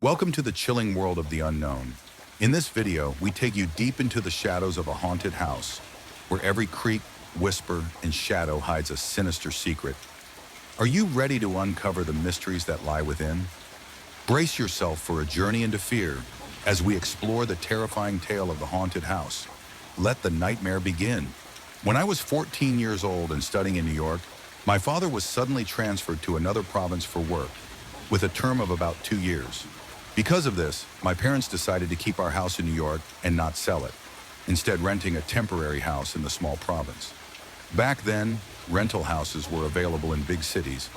Welcome to the chilling world of the unknown. In this video, we take you deep into the shadows of a haunted house, where every creak, whisper, and shadow hides a sinister secret. Are you ready to uncover the mysteries that lie within? Brace yourself for a journey into fear as we explore the terrifying tale of the haunted house. Let the nightmare begin. When I was 14 years old and studying in New York, my father was suddenly transferred to another province for work, with a term of about 2 years. Because of this, my parents decided to keep our house in New York and not sell it, instead renting a temporary house in the small province. Back then, rental houses were available in big cities,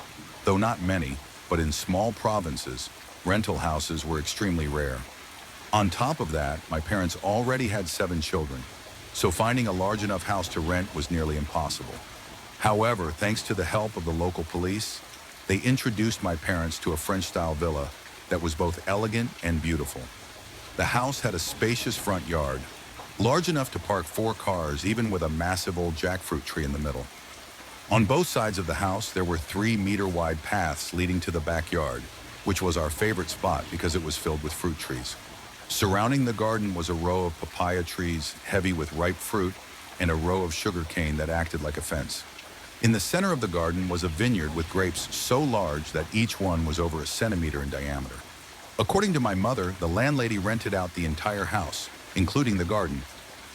though not many, but in small provinces, rental houses were extremely rare. On top of that, my parents already had 7 children, so finding a large enough house to rent was nearly impossible. However, thanks to the help of the local police, they introduced my parents to a French-style villa that was both elegant and beautiful. The house had a spacious front yard, large enough to park 4 cars, even with a massive old jackfruit tree in the middle. On both sides of the house, there were 3-meter-wide paths leading to the backyard, which was our favorite spot because it was filled with fruit trees. Surrounding the garden was a row of papaya trees, heavy with ripe fruit, and a row of sugar cane that acted like a fence. In the center of the garden was a vineyard with grapes so large that each one was over a centimeter in diameter. According to my mother, the landlady rented out the entire house, including the garden,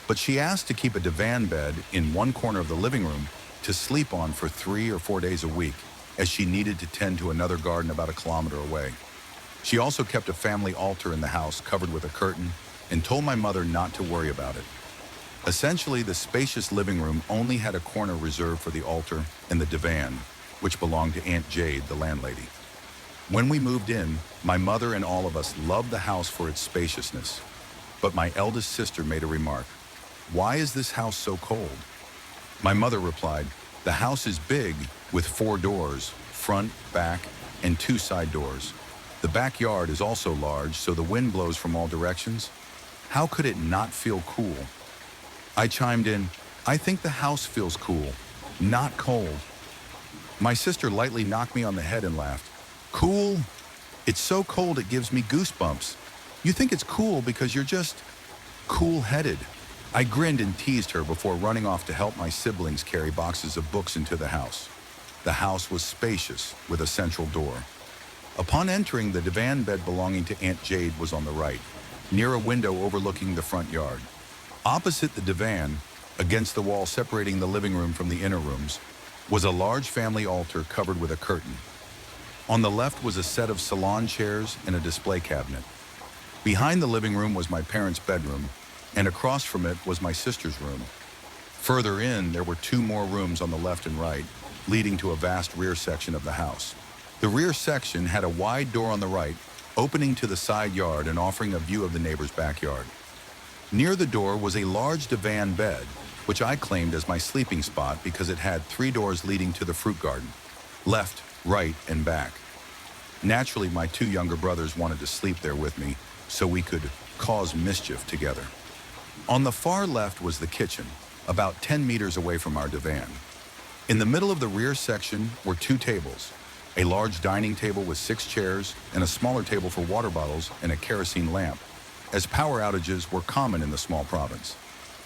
but she asked to keep a divan bed in one corner of the living room to sleep on for 3 or 4 days a week, as she needed to tend to another garden about a kilometer away. She also kept a family altar in the house covered with a curtain and told my mother not to worry about it. Essentially, the spacious living room only had a corner reserved for the altar and the divan, which belonged to Aunt Jade, the landlady. When we moved in, my mother and all of us loved the house for its spaciousness. But my eldest sister made a remark. "Why is this house so cold?" My mother replied, "The house is big, with 4 doors, front, back, and 2 side doors. The backyard is also large, so the wind blows from all directions. How could it not feel cool?" I chimed in, "I think the house feels cool, not cold." My sister lightly knocked me on the head and laughed. "Cool? It's so cold it gives me goosebumps. You think it's cool because you're just cool-headed." I grinned and teased her before running off to help my siblings carry boxes of books into the house. The house was spacious, with a central door. Upon entering, the divan bed belonging to Aunt Jade was on the right, near a window overlooking the front yard. Opposite the divan, against the wall separating the living room from the inner rooms, was a large family altar covered with a curtain. On the left was a set of salon chairs and a display cabinet. Behind the living room was my parents' bedroom, and across from it was my sister's room. Further in, there were 2 more rooms on the left and right, leading to a vast rear section of the house. The rear section had a wide door on the right, opening to the side yard and offering a view of the neighbor's backyard. Near the door was a large divan bed, which I claimed as my sleeping spot because it had 3 doors leading to the fruit garden, left, right, and back. Naturally, my 2 younger brothers wanted to sleep there with me so we could cause mischief together. On the far left was the kitchen, about 10 meters away from our divan. In the middle of the rear section were 2 tables, a large dining table with 6 chairs and a smaller table for water bottles and a kerosene lamp, as power outages were common in the small province.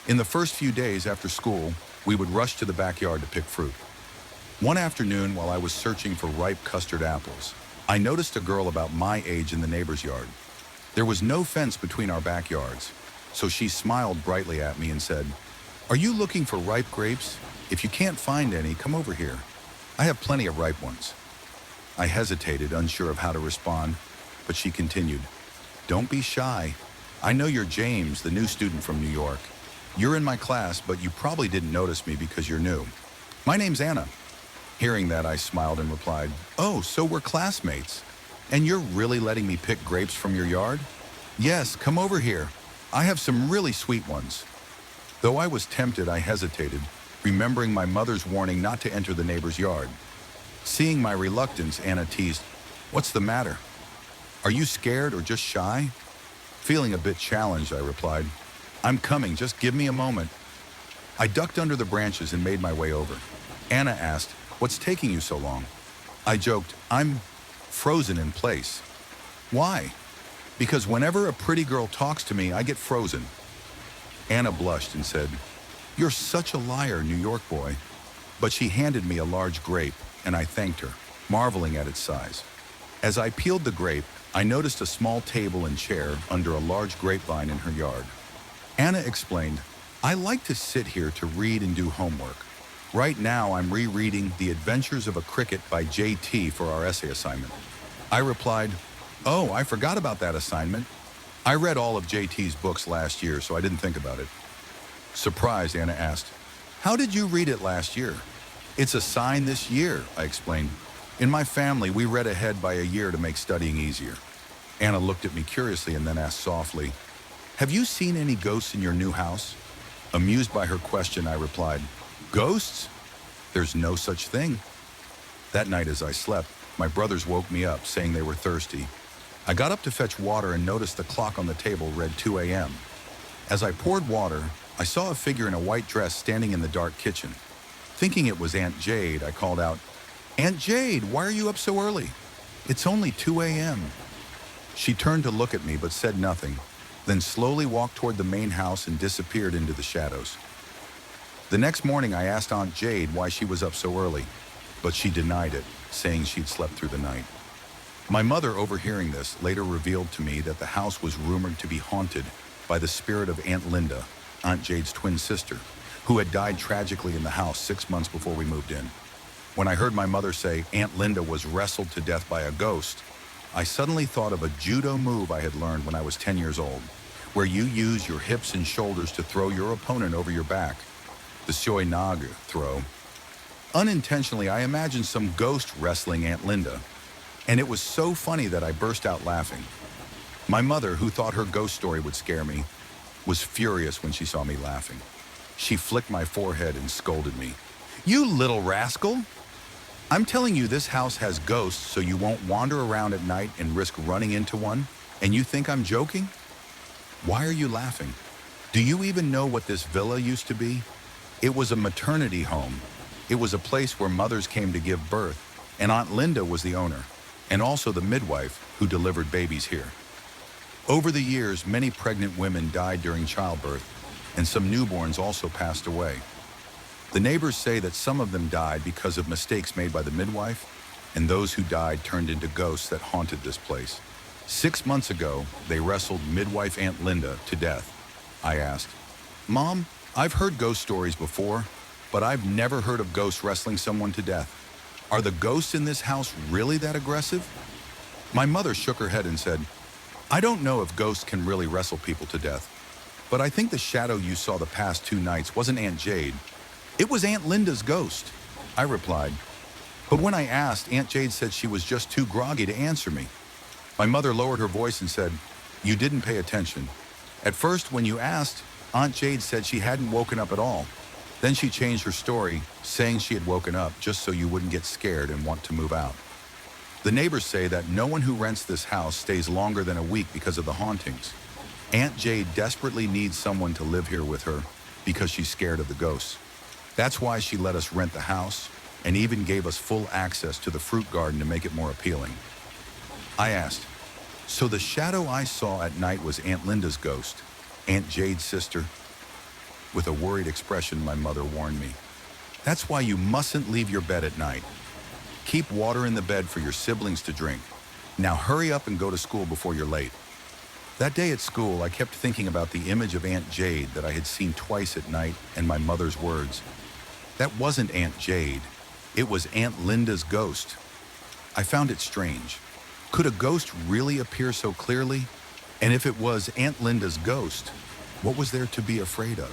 In the first few days after school, we would rush to the backyard to pick fruit. One afternoon, while I was searching for ripe custard apples, I noticed a girl about my age in the neighbor's yard. There was no fence between our backyards, so she smiled brightly at me and said, "Are you looking for ripe grapes? If you can't find any, come over here. I have plenty of ripe ones." I hesitated, unsure of how to respond, but she continued, "Don't be shy. I know you're James, the new student from New York. You're in my class, but you probably didn't notice me because you're new. My name's Anna." Hearing that, I smiled and replied, "Oh, so we're classmates. And you're really letting me pick grapes from your yard?" "Yes, come over here. I have some really sweet ones." Though I was tempted, I hesitated, remembering my mother's warning not to enter the neighbor's yard. Seeing my reluctance, Anna teased, "What's the matter? Are you scared or just shy?" Feeling a bit challenged, I replied, "I'm coming, just give me a moment." I ducked under the branches and made my way over. Anna asked, "What's taking you so long?" I joked, "I'm frozen in place." "Why?" Because whenever a pretty girl talks to me, I get frozen. Anna blushed and said, "You're such a liar, New York boy." But she handed me a large grape, and I thanked her, marveling at its size. As I peeled the grape, I noticed a small table and chair under a large grapevine in her yard. Anna explained, "I like to sit here to read and do homework. Right now, I'm rereading The Adventures of a Cricket by J.T. for our essay assignment." I replied, "Oh, I forgot about that assignment. I read all of J.T.'s books last year, so I didn't think about it." Surprised, Anna asked, "How did you read it last year?" "It's a sign this year," I explained. "In my family, we read ahead by a year to make studying easier." Anna looked at me curiously and then asked softly, "Have you seen any ghosts in your new house?" Amused by her question, I replied, "Ghosts? There's no such thing." That night as I slept, my brothers woke me up saying they were thirsty. I got up to fetch water and noticed the clock on the table read 2 a.m. As I poured water, I saw a figure in a white dress standing in the dark kitchen. Thinking it was Aunt Jade, I called out, "Aunt Jade, why are you up so early? It's only 2 a.m. She turned to look at me but said nothing, then slowly walked toward the main house and disappeared into the shadows. The next morning, I asked Aunt Jade why she was up so early, but she denied it, saying she'd slept through the night. My mother, overhearing this, later revealed to me that the house was rumored to be haunted by the spirit of Aunt Linda, Aunt Jade's twin sister, who had died tragically in the house 6 months before we moved in. When I heard my mother say Aunt Linda was wrestled to death by a ghost, I suddenly thought of a judo move I had learned when I was 10 years old, where you use your hips and shoulders to throw your opponent over your back, the shoinaga throw. Unintentionally, I imagined some ghost wrestling Aunt Linda, and it was so funny that I burst out laughing. My mother, who thought her ghost story would scare me, was furious when she saw me laughing. She flicked my forehead and scolded me. "You little rascal! I'm telling you this house has ghosts so you won't wander around at night and risk running into one, and you think I'm joking? Why are you laughing? Do you even know what this villa used to be? It was a maternity home. It was a place where mothers came to give birth, and Aunt Linda was the owner, and also the midwife who delivered babies here. Over the years, many pregnant women died during childbirth, and some newborns also passed away. The neighbors say that some of them died because of mistakes made by the midwife, and those who died turned into ghosts that haunted this place. 6 months ago, they wrestled midwife Aunt Linda to death." I asked, "Mom, I've heard ghost stories before, but I've never heard of ghosts wrestling someone to death. Are the ghosts in this house really that aggressive?" My mother shook her head and said, "I don't know if ghosts can really wrestle people to death, but I think the shadow you saw the past 2 nights wasn't Aunt Jade. It was Aunt Linda's ghost," I replied. But when I asked, Aunt Jade said she was just too groggy to answer me. My mother lowered her voice and said, "You didn't pay attention. At first, when you asked, Aunt Jade said she hadn't woken up at all. Then she changed her story, saying she had woken up just so you wouldn't get scared and want to move out." The neighbors say that no one who rents this house stays longer than a week because of the hauntings. Aunt Jade desperately needs someone to live here with her because she's scared of the ghosts. That's why she let us rent the house and even gave us full access to the fruit garden to make it more appealing. I asked, "So the shadow I saw at night was Aunt Linda's ghost, Aunt Jade's sister?" With a worried expression, my mother warned me, "That's why you mustn't leave your bed at night. Keep water in the bed for your siblings to drink. Now hurry up and go to school before you're late." That day at school, I kept thinking about the image of Aunt Jade that I had seen twice at night and my mother's words. That wasn't Aunt Jade. It was Aunt Linda's ghost. I found it strange. Could a ghost really appear so clearly? And if it was Aunt Linda's ghost, what was there to be afraid of?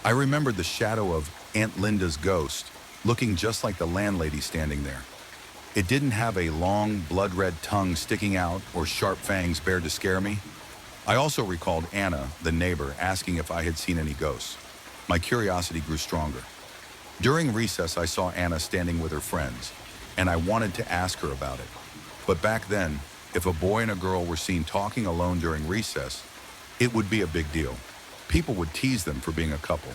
I remembered the shadow of Aunt Linda's ghost, looking just like the landlady standing there. It didn't have a long, blood-red tongue sticking out or sharp fangs bared to scare me. I also recalled Anna, the neighbor, asking if I had seen any ghosts. My curiosity grew stronger. During recess, I saw Anna standing with her friends, and I wanted to ask her about it. But back then, if a boy and a girl were seen talking alone during recess, it would be a big deal. People would tease them for being a couple.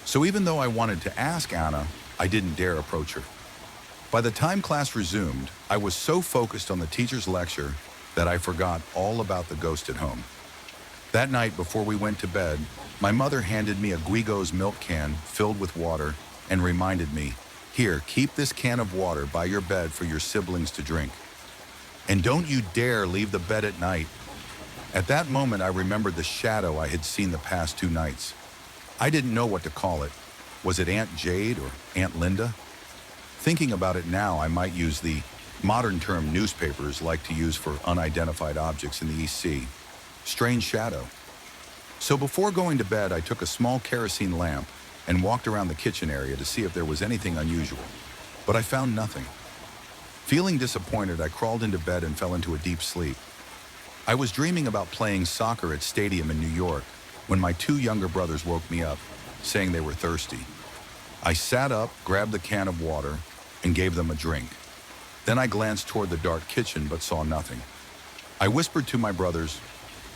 So even though I wanted to ask Anna, I didn't dare approach her. By the time class resumed, I was so focused on the teacher's lecture that I forgot all about the ghost at home. That night before we went to bed, my mother handed me a Guigo's milk can filled with water and reminded me, "Here, keep this can of water by your bed for your siblings to drink. And don't you dare leave the bed at night." At that moment, I remembered the shadow I had seen the past 2 nights. I didn't know what to call it. Was it Aunt Jade or Aunt Linda? Thinking about it now, I might use the modern term newspapers like to use for unidentified objects in the East Sea. Strange shadow. So before going to bed, I took a small kerosene lamp and walked around the kitchen area to see if there was anything unusual. But I found nothing. Feeling disappointed, I crawled into bed and fell into a deep sleep. I was dreaming about playing soccer at Stadium in New York when my 2 younger brothers woke me up, saying they were thirsty. I sat up, grabbed the can of water, and gave them a drink. Then I glanced toward the dark kitchen but saw nothing. I whispered to my brothers,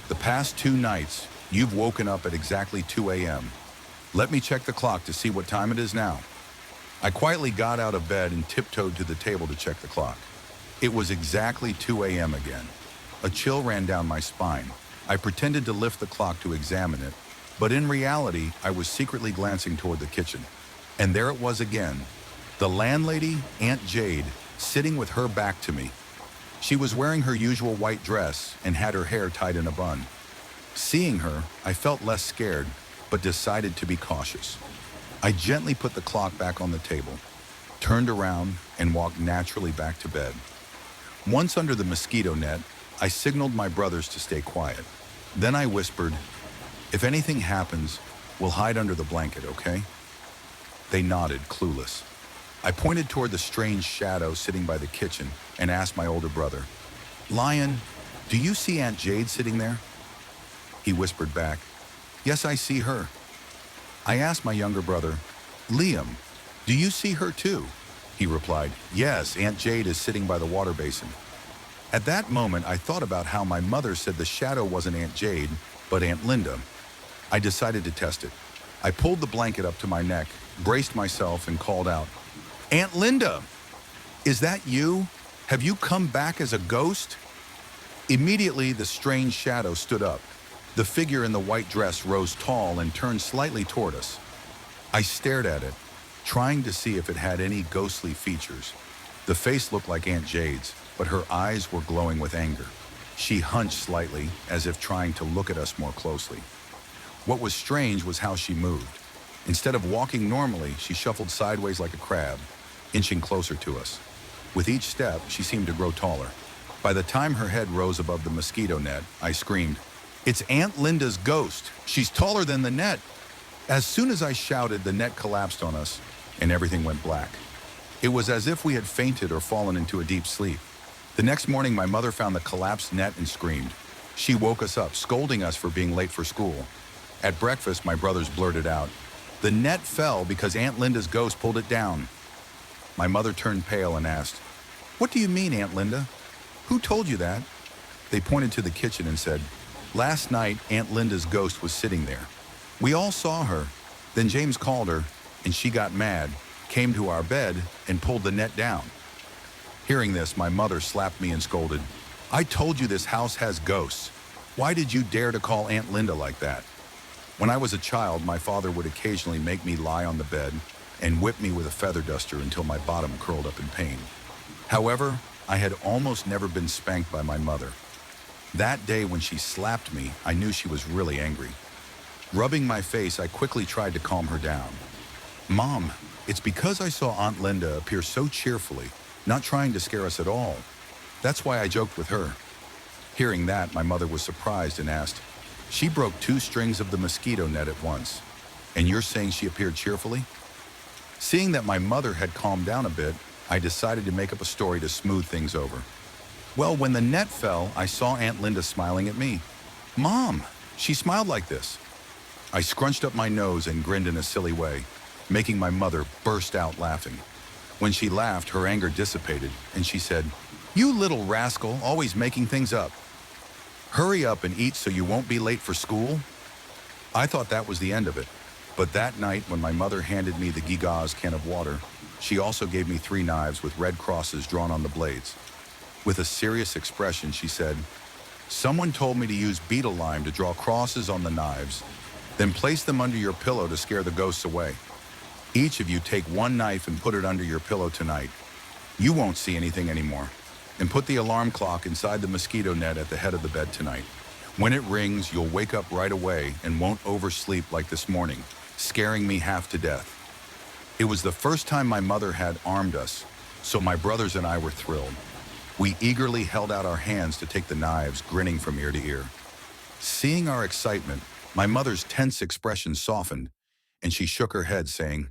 "The past 2 nights, you've woken up at exactly 2 a.m. Let me check the clock to see what time it is now." I quietly got out of bed and tiptoed to the table to check the clock. It was exactly 2 a.m. again. A chill ran down my spine. I pretended to lift the clock to examine it, but in reality, I was secretly glancing toward the kitchen. And there it was again, the landlady, Aunt Jade, sitting with her back to me. She was wearing her usual white dress and had her hair tied in a bun. Seeing her, I felt less scared, but decided to be cautious. I gently put the clock back on the table, turned around, and walked naturally back to bed. Once under the mosquito net, I signaled my brothers to stay quiet. Then I whispered, "If anything happens, we'll hide under the blanket, okay?" They nodded, clueless. I pointed toward the strange shadow sitting by the kitchen and asked my older brother, "Lion, do you see Aunt Jade sitting there?" He whispered back, "Yes, I see her." I asked my younger brother, "Liam, do you see her too?" He replied, "Yes, Aunt Jade is sitting by the water basin." At that moment, I thought about how my mother said the shadow wasn't Aunt Jade, but Aunt Linda. I decided to test it. I pulled the blanket up to my neck, braced myself, and called out, "Aunt Linda, is that you? Have you come back as a ghost?" Immediately, the strange shadow stood up. The figure in the white dress rose tall and turned slightly toward us. I stared at it, trying to see if it had any ghostly features. The face looked like Aunt Jade's, but her eyes were glowing with anger. She hunched slightly, as if trying to look at us more closely. What was strange was how she moved. Instead of walking normally, she shuffled sideways like a crab, inching closer to us. With each step, she seemed to grow taller. By the time her head rose above the mosquito net, I screamed, "It's Aunt Linda's ghost! She's taller than the net!" As soon as I shouted, the net collapsed on us, and everything went black. It was as if we had fainted or fallen into a deep sleep. The next morning, my mother found the collapsed net and screamed. She woke us up, scolding us for being late for school. At breakfast, my brothers blurted out, "The net fell because Aunt Linda's ghost pulled it down." My mother turned pale and asked, "What do you mean, Aunt Linda? Who told you that?" They pointed to the kitchen and said, "Last night, Aunt Linda's ghost was sitting there. We all saw her. Then James called her, and she got mad, came to our bed, and pulled the net down." Hearing this, my mother slapped me and scolded, "I told you this house has ghosts. Why did you dare to call Aunt Linda like that?" When I was a child, my father would occasionally make me lie on the bed and whip me with a feather duster until my bottom curled up in pain. However, I had almost never been spanked by my mother. That day when she slapped me, I knew she was really angry. Rubbing my face, I quickly tried to calm her down. "Mom, it's because I saw Aunt Linda appear so cheerfully, not trying to scare us at all. That's why I joked with her." Hearing that, my mother was surprised and asked, "She broke 2 strings of the mosquito net at once, and you're saying she appeared cheerfully?" Seeing that my mother had calmed down a bit, I decided to make up a story to smooth things over. "Well, when the net fell, I saw Aunt Linda smiling at me. Mom, she smiled like this." I scrunched up my nose and grinned in a silly way, making my mother burst out laughing. When she laughed, her anger dissipated, and she said, "You little rascal, always making things up. Hurry up and eat so you won't be late for school." I thought that was the end of it, but that night when my mother handed me the Giga's can of water, she also gave me 3 knives with red crosses drawn on the blades. With a serious expression, she said, "Someone told me to use beetle lime to draw crosses on the knives, then place them under your pillow to scare the ghosts away. Each of you take one knife and put it under your pillow tonight. You won't see anything anymore. And put the alarm clock inside the mosquito net at the head of the bed tonight. When it rings, you'll wake up right away and won't oversleep like this morning, scaring me half to death." It was the first time my mother had armed us, so my brothers and I were thrilled. We eagerly held out our hands to take the knives, grinning from ear to ear. Seeing our excitement, my mother's tense expression softened, and she shook her head, saying,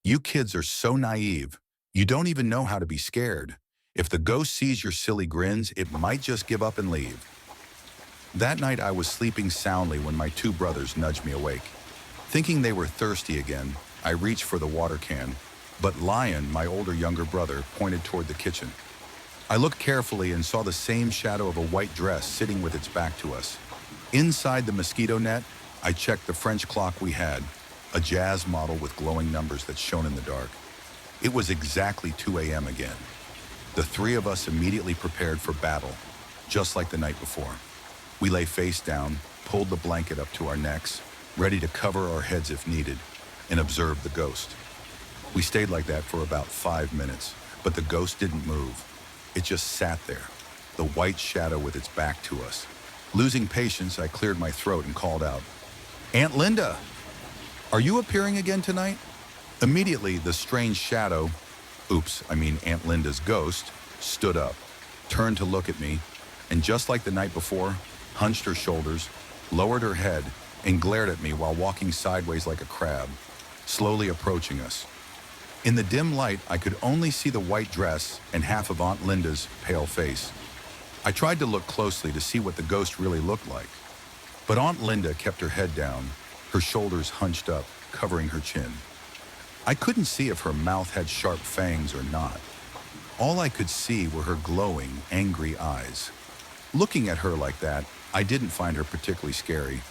"You kids are so naive. You don't even know how to be scared. If the ghost sees your silly grins, it might just give up and leave." That night I was sleeping soundly when my two brothers nudged me awake. Thinking they were thirsty again, I reached for the water can, but Lion, my younger brother, pointed toward the kitchen. I looked carefully and saw the same shadow of a white dress sitting with its back to us. Inside the mosquito net, I checked the French clock we had, a jazz model with glowing numbers that shone in the dark. It was exactly 2 a.m. again. The three of us immediately prepared for battle, just like the night before. We lay face down, pulled the blanket up to our necks, ready to cover our heads if needed, and observed the ghost. We stayed like that for about 5 minutes, but the ghost didn't move. It just sat there, the white shadow with its back to us. Losing patience, I cleared my throat and called out, "Aunt Linda, are you appearing again tonight?" Immediately, the strange shadow, Aunt Linda's ghost, stood up, turned to look at me, and just like the night before, hunched her shoulders, lowered her head, and glared at me while walking sideways like a crab, slowly approaching us. In the dim light, I could only see the white dress and half of Aunt Linda's pale face. I tried to look closely to see what the ghost really looked like, but Aunt Linda kept her head down, her shoulders hunched up, covering her chin. I couldn't see if her mouth had sharp fangs or not. All I could see were her glowing, angry eyes. Looking at her like that, I didn't find her particularly scary.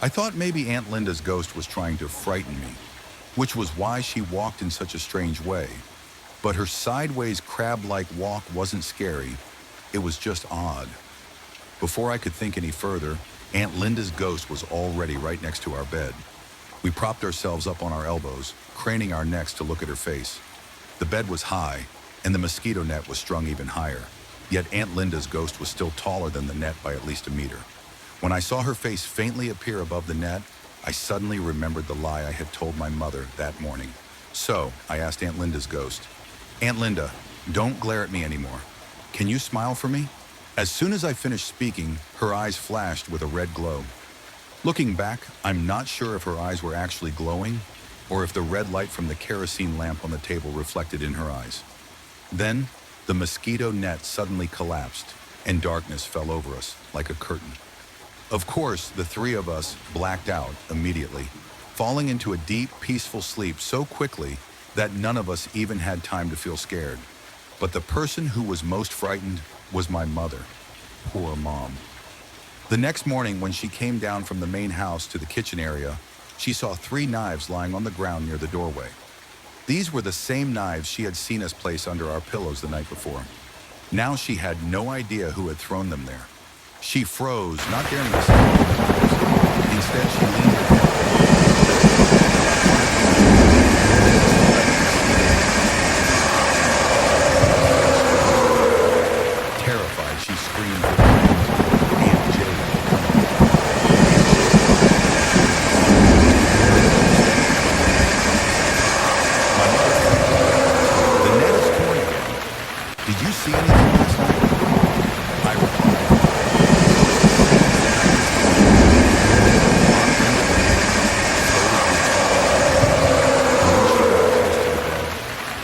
I thought maybe Aunt Linda's ghost was trying to frighten me, which was why she walked in such a strange way. But her sideways crab-like walk wasn't scary, it was just odd. Before I could think any further, Aunt Linda's ghost was already right next to our bed. We propped ourselves up on our elbows, craning our necks to look at her face. The bed was high, and the mosquito net was strung even higher. Yet Aunt Linda's ghost was still taller than the net by at least a meter. When I saw her face faintly appear above the net, I suddenly remembered the lie I had told my mother that morning. So I asked Aunt Linda's ghost, "Aunt Linda, don't glare at me anymore. Can you smile for me?" As soon as I finished speaking, her eyes flashed with a red glow. Looking back, I'm not sure if her eyes were actually glowing or if the red light from the kerosene lamp on the table reflected in her eyes. Then, the mosquito net suddenly collapsed and darkness fell over us like a curtain. Of course, the three of us blacked out immediately, falling into a deep, peaceful sleep so quickly that none of us even had time to feel scared. But the person who was most frightened was my mother. Poor Mom. The next morning, when she came down from the main house to the kitchen area, she saw 3 knives lying on the ground near the doorway. These were the same knives she had seen us place under our pillows the night before. Now she had no idea who had thrown them there. She froze, not daring to say anything. Instead, she leaned her head. Terrified, she screamed, "Aunt Jade, come on." My mother said, "The net is torn again. Did you see anything last night?" I replied,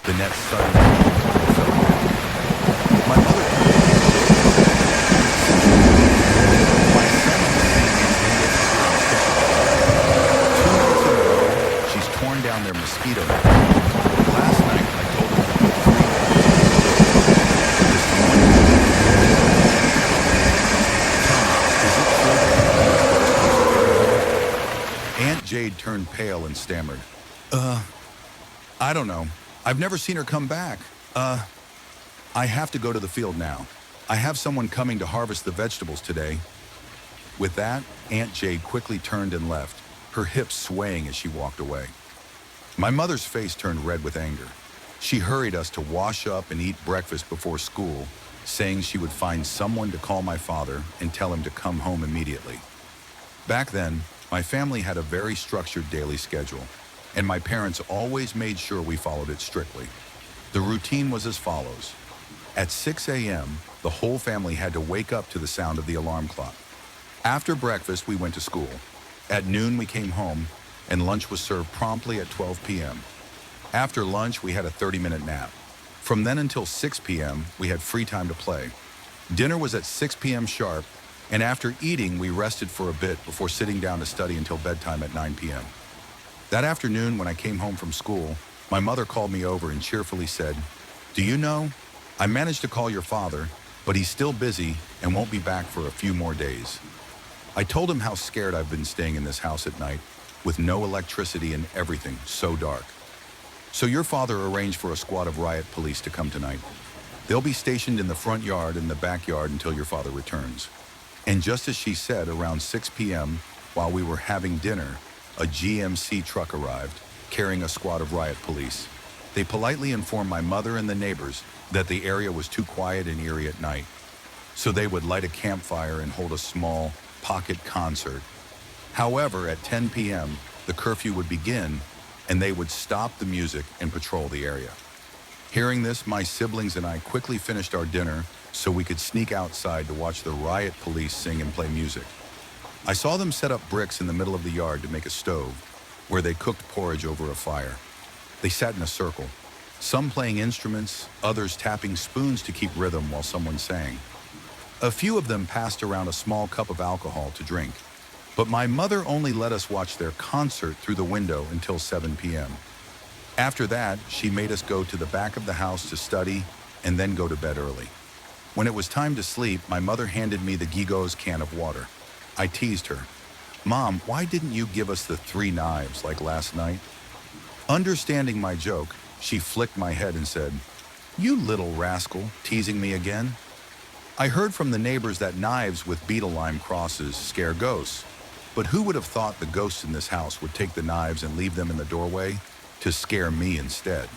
the net suddenly fell down. My mother turned to me. My son has seen Aunt Linda appear in the kitchen. 2 nights in a row, she's torn down their mosquito net. Last night, I told her to put 3 knives. This morning, tell me, is it true that Aunt Linda's ghost keeps appearing here? Aunt Jade turned pale and stammered, I don't know. I've never seen her come back. I have to go to the field now. I have someone coming to harvest the vegetables today." With that, Aunt Jade quickly turned and left, her hips swaying as she walked away. My mother's face turned red with anger. She hurried us to wash up and eat breakfast before school, saying she would find someone to call my father and tell him to come home immediately. Back then, my family had a very structured daily schedule, and my parents always made sure we followed it strictly. The routine was as follows. At 6 a.m., the whole family had to wake up to the sound of the alarm clock. After breakfast, we went to school. At noon, we came home, and lunch was served promptly at 12 p.m. After lunch, we had a 30-minute nap. From then until 6 p.m., we had free time to play. Dinner was at 6 p.m. sharp, and after eating, we rested for a bit before sitting down to study until bedtime at 9 p.m. That afternoon, when I came home from school, my mother called me over and cheerfully said, "Do you know, I managed to call your father, but he's still busy and won't be back for a few more days." I told him how scared I've been staying in this house at night, with no electricity and everything so dark. "So your father arranged for a squad of riot police to come tonight. They'll be stationed in the front yard and the backyard until your father returns." And just as she said, around 6 p.m., while we were having dinner, a GMC truck arrived, carrying a squad of riot police. They politely informed my mother and the neighbors that the area was too quiet and eerie at night, so they would light a campfire and hold a small pocket concert. However, at 10 p.m., the curfew would begin, and they would stop the music and patrol the area. Hearing this, my siblings and I quickly finished our dinner so we could sneak outside to watch the riot police sing and play music. I saw them set up bricks in the middle of the yard to make a stove, where they cooked porridge over a fire. They sat in a circle, some playing instruments, others tapping spoons to keep rhythm while someone sang. A few of them passed around a small cup of alcohol to drink, but my mother only let us watch their concert through the window until 7 p.m. After that, she made us go to the back of the house to study and then go to bed early. When it was time to sleep, my mother handed me the Gigo's can of water. I teased her, "Mom, why didn't you give us the 3 knives like last night?" Understanding my joke, she flicked my head and said, "You little rascal, teasing me again?" I heard from the neighbors that knives with beetle lime crosses scare ghosts, but who would have thought the ghosts in this house would take the knives and leave them in the doorway to scare me instead?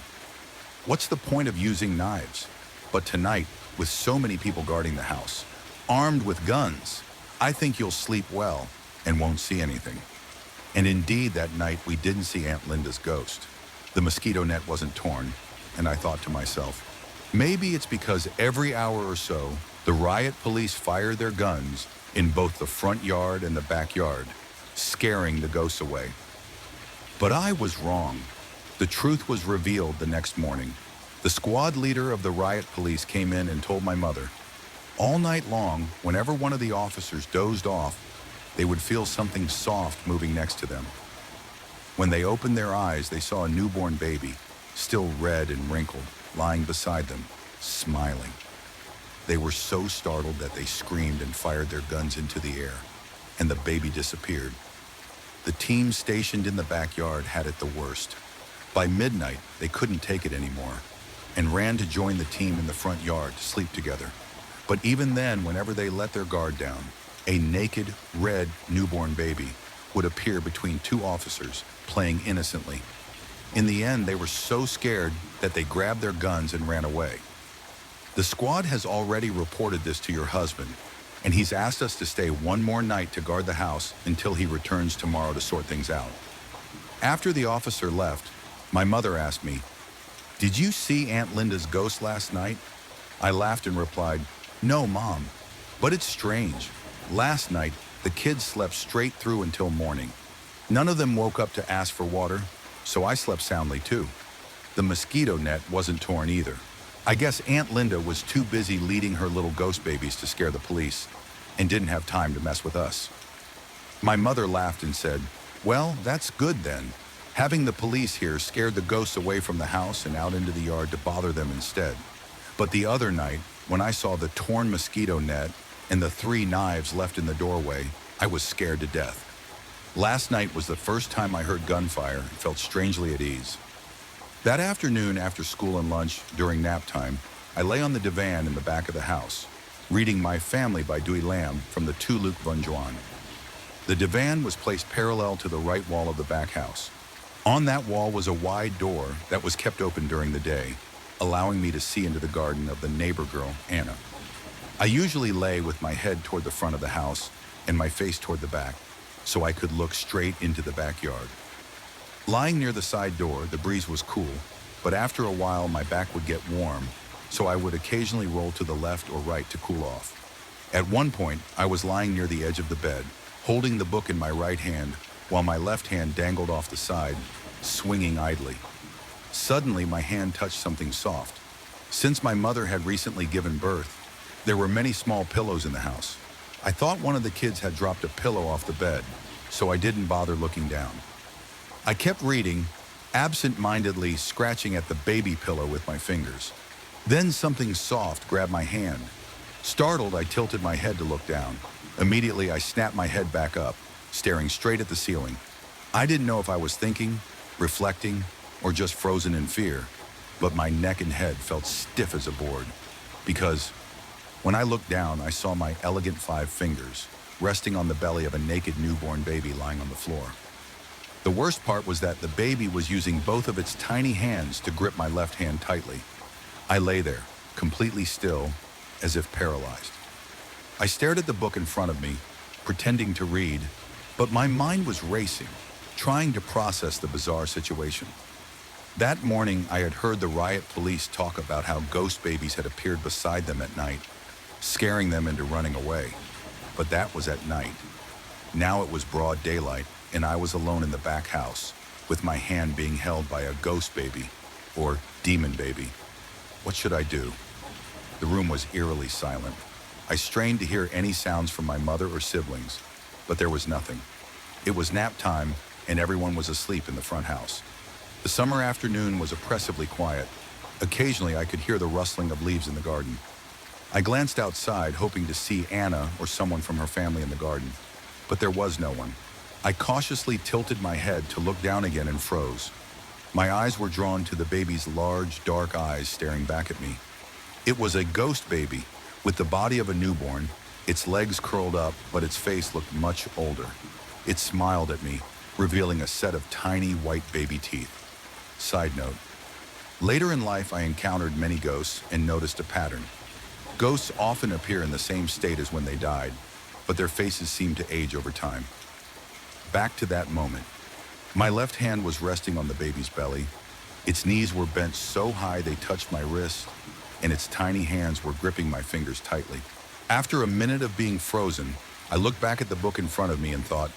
What's the point of using knives? But tonight, with so many people guarding the house, armed with guns, I think you'll sleep well and won't see anything. And indeed, that night we didn't see Aunt Linda's ghost. The mosquito net wasn't torn, and I thought to myself, maybe it's because every hour or so, the riot police fired their guns in both the front yard and the backyard, scaring the ghosts away. But I was wrong. The truth was revealed the next morning. The squad leader of the riot police came in and told my mother, all night long, whenever one of the officers dozed off, they would feel something soft moving next to them. When they opened their eyes, they saw a newborn baby, still red and wrinkled, lying beside them, smiling. They were so startled that they screamed and fired their guns into the air, and the baby disappeared. The team stationed in the backyard had it the worst. By midnight, they couldn't take it anymore and ran to join the team in the front yard to sleep together. But even then, whenever they let their guard down, a naked, red newborn baby would appear between 2 officers, playing innocently. In the end, they were so scared that they grabbed their guns and ran away. The squad has already reported this to your husband, and he's asked us to stay one more night to guard the house until he returns tomorrow to sort things out. After the officer left, my mother asked me, "Did you see Aunt Linda's ghost last night?" I laughed and replied, "No, Mom, but it's strange. Last night, the kids slept straight through until morning. None of them woke up to ask for water, so I slept soundly too. The mosquito net wasn't torn either. I guess Aunt Linda was too busy leading her little ghost babies to scare the police and didn't have time to mess with us." My mother laughed and said, "Well, that's good then. Having the police here scared the ghosts away from the house and out into the yard to bother them instead. But the other night, when I saw the torn mosquito net and the 3 knives left in the doorway, I was scared to death. Last night was the first time I heard gunfire and felt strangely at ease." That afternoon, after school and lunch, during nap time, I lay on the divan in the back of the house. reading My Family by Dewey Lamb from the Tu Luc Von Juan. The divan was placed parallel to the right wall of the back house. On that wall was a wide door that was kept open during the day, allowing me to see into the garden of the neighbor girl, Anna. I usually lay with my head toward the front of the house and my face toward the back, so I could look straight into the backyard. Lying near the side door, the breeze was cool, but after a while my back would get warm, so I would occasionally roll to the left or right to cool off. At one point, I was lying near the edge of the bed, holding the book in my right hand, while my left hand dangled off the side, swinging idly. Suddenly, my hand touched something soft. Since my mother had recently given birth, there were many small pillows in the house. I thought one of the kids had dropped a pillow off the bed, so I didn't bother looking down. I kept reading, absent-mindedly scratching at the baby pillow with my fingers. Then something soft grabbed my hand. Startled, I tilted my head to look down. Immediately, I snapped my head back up, staring straight at the ceiling. I didn't know if I was thinking, reflecting, or just frozen in fear, but my neck and head felt stiff as a board. Because when I looked down, I saw my elegant 5 fingers resting on the belly of a naked newborn baby lying on the floor. The worst part was that the baby was using both of its tiny hands to grip my left hand tightly. I lay there, completely still, as if paralyzed. I stared at the book in front of me, pretending to read, but my mind was racing, trying to process the bizarre situation. That morning, I had heard the riot police talk about how ghost babies had appeared beside them at night, scaring them into running away. But that was at night. Now it was broad daylight, and I was alone in the back house, with my hand being held by a ghost baby, or demon baby. What should I do? The room was eerily silent. I strained to hear any sounds from my mother or siblings, but there was nothing. It was nap time, and everyone was asleep in the front house. The summer afternoon was oppressively quiet. Occasionally, I could hear the rustling of leaves in the garden. I glanced outside, hoping to see Anna or someone from her family in the garden, but there was no one. I cautiously tilted my head to look down again and froze. My eyes were drawn to the baby's large, dark eyes staring back at me. It was a ghost baby, with the body of a newborn, its legs curled up, but its face looked much older. It smiled at me, revealing a set of tiny white baby teeth. Side note: later in life, I encountered many ghosts and noticed a pattern. Ghosts often appear in the same state as when they died, but their faces seem to age over time. Back to that moment. My left hand was resting on the baby's belly. Its knees were bent so high they touched my wrist, and its tiny hands were gripping my fingers tightly. After a minute of being frozen, I looked back at the book in front of me and thought,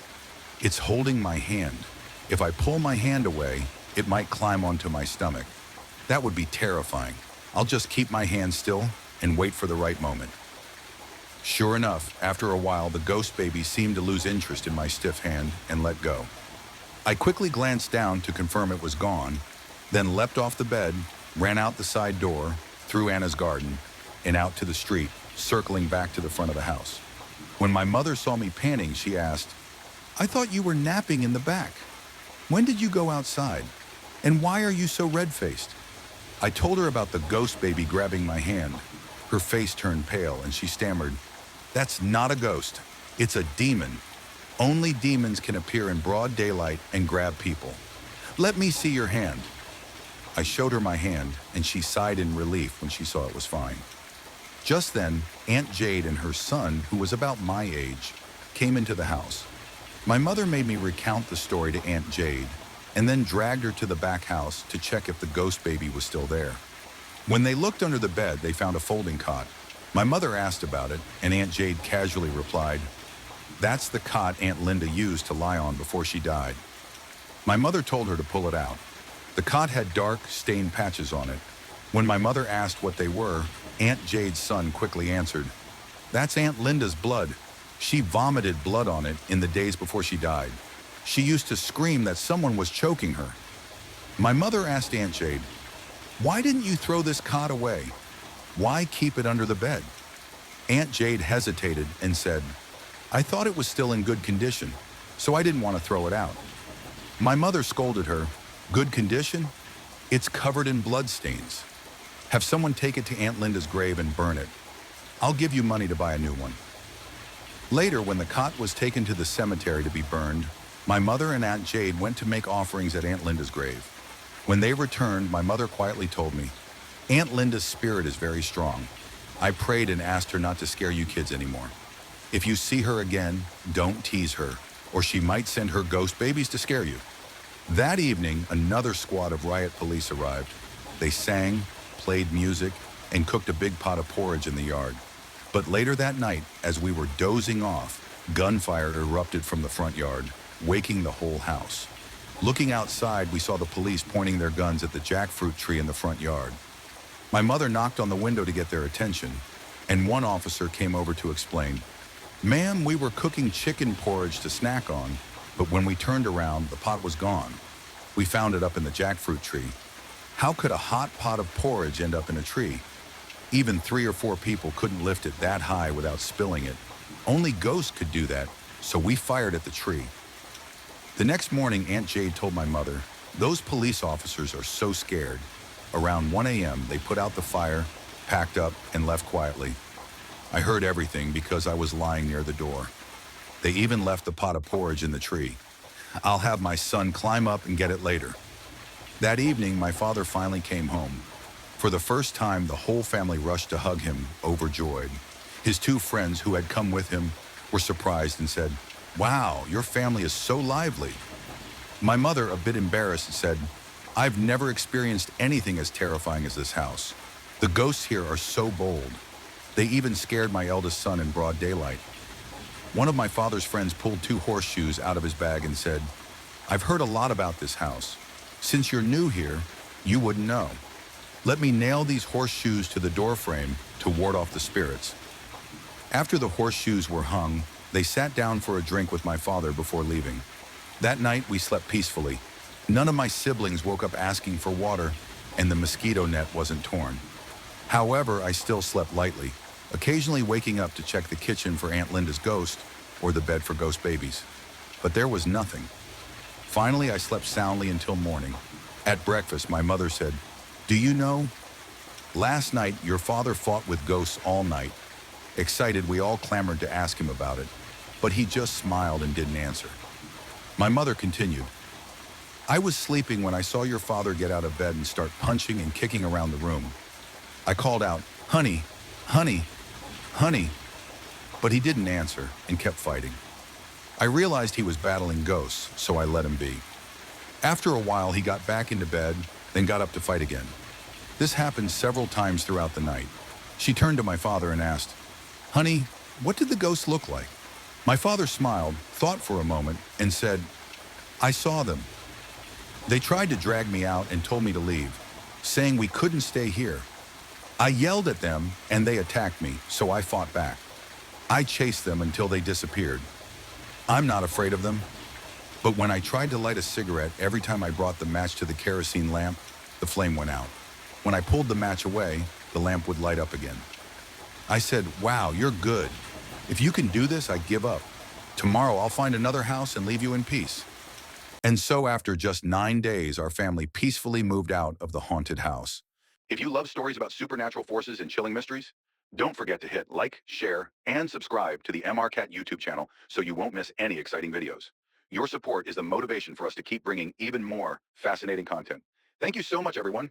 it's holding my hand. If I pull my hand away, it might climb onto my stomach. That would be terrifying. I'll just keep my hand still and wait for the right moment. Sure enough, after a while, the ghost baby seemed to lose interest in my stiff hand and let go. I quickly glanced down to confirm it was gone, then leapt off the bed, ran out the side door, through Anna's garden, and out to the street, circling back to the front of the house. When my mother saw me panting, she asked, "I thought you were napping in the back. When did you go outside? And why are you so red-faced?" I told her about the ghost baby grabbing my hand. Her face turned pale, and she stammered, "That's not a ghost. It's a demon. Only demons can appear in broad daylight and grab people. Let me see your hand." I showed her my hand, and she sighed in relief when she saw it was fine. Just then, Aunt Jade and her son, who was about my age, came into the house. My mother made me recount the story to Aunt Jade, and then dragged her to the back house to check if the ghost baby was still there. When they looked under the bed, they found a folding cot. My mother asked about it, and Aunt Jade casually replied, "That's the cot Aunt Linda used to lie on before she died." My mother told her to pull it out. The cot had dark, stained patches on it. When my mother asked what they were, Aunt Jade's son quickly answered, "That's Aunt Linda's blood. She vomited blood on it in the days before she died. She used to scream that someone was choking her." My mother asked Aunt Jade, "Why didn't you throw this cot away? Why keep it under the bed?" Aunt Jade hesitated and said, "I thought it was still in good condition, so I didn't want to throw it out." My mother scolded her, "Good condition? It's covered in blood stains. Have someone take it to Aunt Linda's grave and burn it." I'll give you money to buy a new one. Later, when the cot was taken to the cemetery to be burned, my mother and Aunt Jade went to make offerings at Aunt Linda's grave. When they returned, my mother quietly told me, Aunt Linda's spirit is very strong. I prayed and asked her not to scare you kids anymore. If you see her again, don't tease her, or she might send her ghost babies to scare you. That evening, another squad of riot police arrived. They sang, played music, and cooked a big pot of porridge in the yard. But later that night, as we were dozing off, gunfire erupted from the front yard, waking the whole house. Looking outside, we saw the police pointing their guns at the jackfruit tree in the front yard. My mother knocked on the window to get their attention, and one officer came over to explain, Ma'am, we were cooking chicken porridge to snack on, but when we turned around, the pot was gone. We found it up in the jackfruit tree. How could a hot pot of porridge end up in a tree? Even 3 or 4 people couldn't lift it that high without spilling it. Only ghosts could do that, so we fired at the tree. The next morning, Aunt Jade told my mother, those police officers are so scared. Around 1 a.m., they put out the fire, packed up, and left quietly. I heard everything because I was lying near the door. They even left the pot of porridge in the tree. I'll have my son climb up and get it later. That evening, my father finally came home. For the first time, the whole family rushed to hug him, overjoyed. His 2 friends who had come with him were surprised and said, Wow, your family is so lively. My mother, a bit embarrassed, said, I've never experienced anything as terrifying as this house. The ghosts here are so bold. They even scared my eldest son in broad daylight. One of my father's friends pulled 2 horseshoes out of his bag and said, I've heard a lot about this house. Since you're new here, you wouldn't know. Let me nail these horseshoes to the doorframe to ward off the spirits. After the horseshoes were hung, they sat down for a drink with my father before leaving. That night, we slept peacefully. None of my siblings woke up asking for water, and the mosquito net wasn't torn. However, I still slept lightly, occasionally waking up to check the kitchen for Aunt Linda's ghost or the bed for ghost babies. But there was nothing. Finally, I slept soundly until morning. At breakfast, my mother said, Do you know? Last night, your father fought with ghosts all night. Excited, we all clamored to ask him about it, but he just smiled and didn't answer. My mother continued, I was sleeping when I saw your father get out of bed and start punching and kicking around the room. I called out, Honey, honey, honey, but he didn't answer and kept fighting. I realized he was battling ghosts, so I let him be. After a while, he got back into bed, then got up to fight again. This happened several times throughout the night. She turned to my father and asked, Honey, what did the ghosts look like? My father smiled, thought for a moment, and said, I saw them. They tried to drag me out and told me to leave, saying we couldn't stay here. I yelled at them, and they attacked me, so I fought back. I chased them until they disappeared. I'm not afraid of them. But when I tried to light a cigarette, every time I brought the match to the kerosene lamp, the flame went out. When I pulled the match away, the lamp would light up again. I said, Wow, you're good. If you can do this, I give up. Tomorrow I'll find another house and leave you in peace. And so after just 9 days, our family peacefully moved out of the haunted house. If you love stories about supernatural forces and chilling mysteries, don't forget to hit like, share, and subscribe to the MRCat YouTube channel so you won't miss any exciting videos. Your support is the motivation for us to keep bringing even more fascinating content. Thank you so much, everyone.